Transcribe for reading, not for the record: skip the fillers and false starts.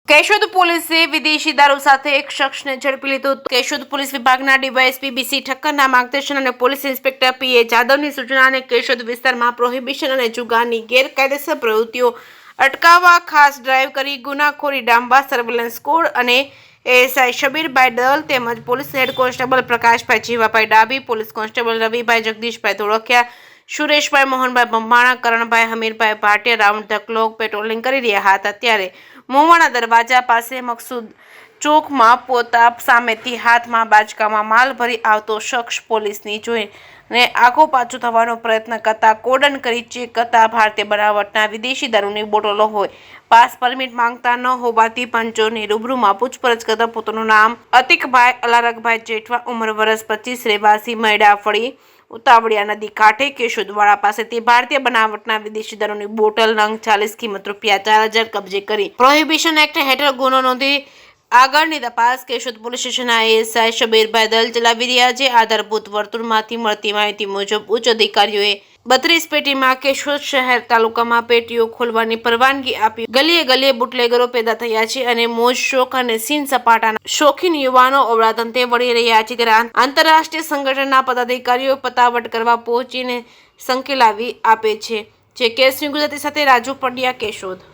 કેશોદ પોલીસે વિદેશી દારૂ સાથે એક શખ્સને ઝડપી લીધો. કેશોદ પોલીસ વિભાગના ડીવાયએસપી બીસી ઠક્કરના માર્ગદર્શન અને પોલીસ ઇન્સ્પેક્ટર પીએ જાદવની સૂચના અને કેશોદ વિસ્તારમાં પ્રોહિબિશન અને જુગારની ગેરકાયદેસર પ્રવૃત્તિઓ અટકાવવા ખાસ ડ્રાઈવ કરી ગુનાખોરી ડામવા સર્વેલન્સ સ્કોડ અને એએસઆઈ શબીરભાઈ દલ તેમજ police head constable Prakashbhai Jivabhai Dabhi, police constable Ravibhai Jagdishbhai Dholakiya, Sureshbhai Mohanbhai Bambana, Karanbhai Hamirbhai Bhatia round the clock patrolling કરી રહ્યા હતા. ત્યારે મોવાણા દરવાજા પાસે મકસૂદ ચોકમાં પોતા સામેથી હાથમાં બાચકામાં માલ ભરી આવતો શખ્સ પોલીસની જોઈને આખો પાછો થવાનો પ્રયત્ન કરતા કોર્ડન કરી ચેક કરતા ભારતીય બનાવટના વિદેશી દારૂની બોટલો હોય પાસ પરમિટ માંગતા ન હોવાથી પંચોની રૂબરૂમાં પૂછપરછ કરતા પોતાનું નામ અતિકભાઈ અલારકભાઈ જેઠવા, ઉંમર વર્ષ 25, રહેવાસી મૈડાફળી ઉતાવળિયા નદી કાંઠે કેશોદવાડા પાસેથી ભારતીય બનાવટના વિદેશી દારૂની બોટલ નંગ 40 કિંમત ₹4000 કબજે કરી પ્રોહિબિશન એક્ટ હેઠળ ગુનો નોંધી આગળની તપાસ કેશોદ પોલીસ સ્ટેશનના એએસઆઈ શબીરભાઈ દલ ચલાવી રહ્યા છે. આધારભૂત વર્તુળમાંથી મળતી માહિતી મુજબ ઉચ્ચ અધિકારીઓએ 32 પેટીમાં કેશોદ શહેર તાલુકામાં પેટીઓ ખોલવાની પરવાનગી આપી ગલીએ ગલીએ બુટલેગરો પેદા થયા છે અને મોજ શોખ અને સીન સપાટાના શોખીન યુવાનો અવળાધંધે વળી રહ્યા છે. ત્યારે આંતરરાષ્ટ્રીય સંગઠનના પદાધિકારીઓ પતાવટ કરવા પહોંચીને સંકેલાવી આપે છે. જે કેસની ગુજરાતી સાથે રાજુ પંડ્યા, કેશોદ.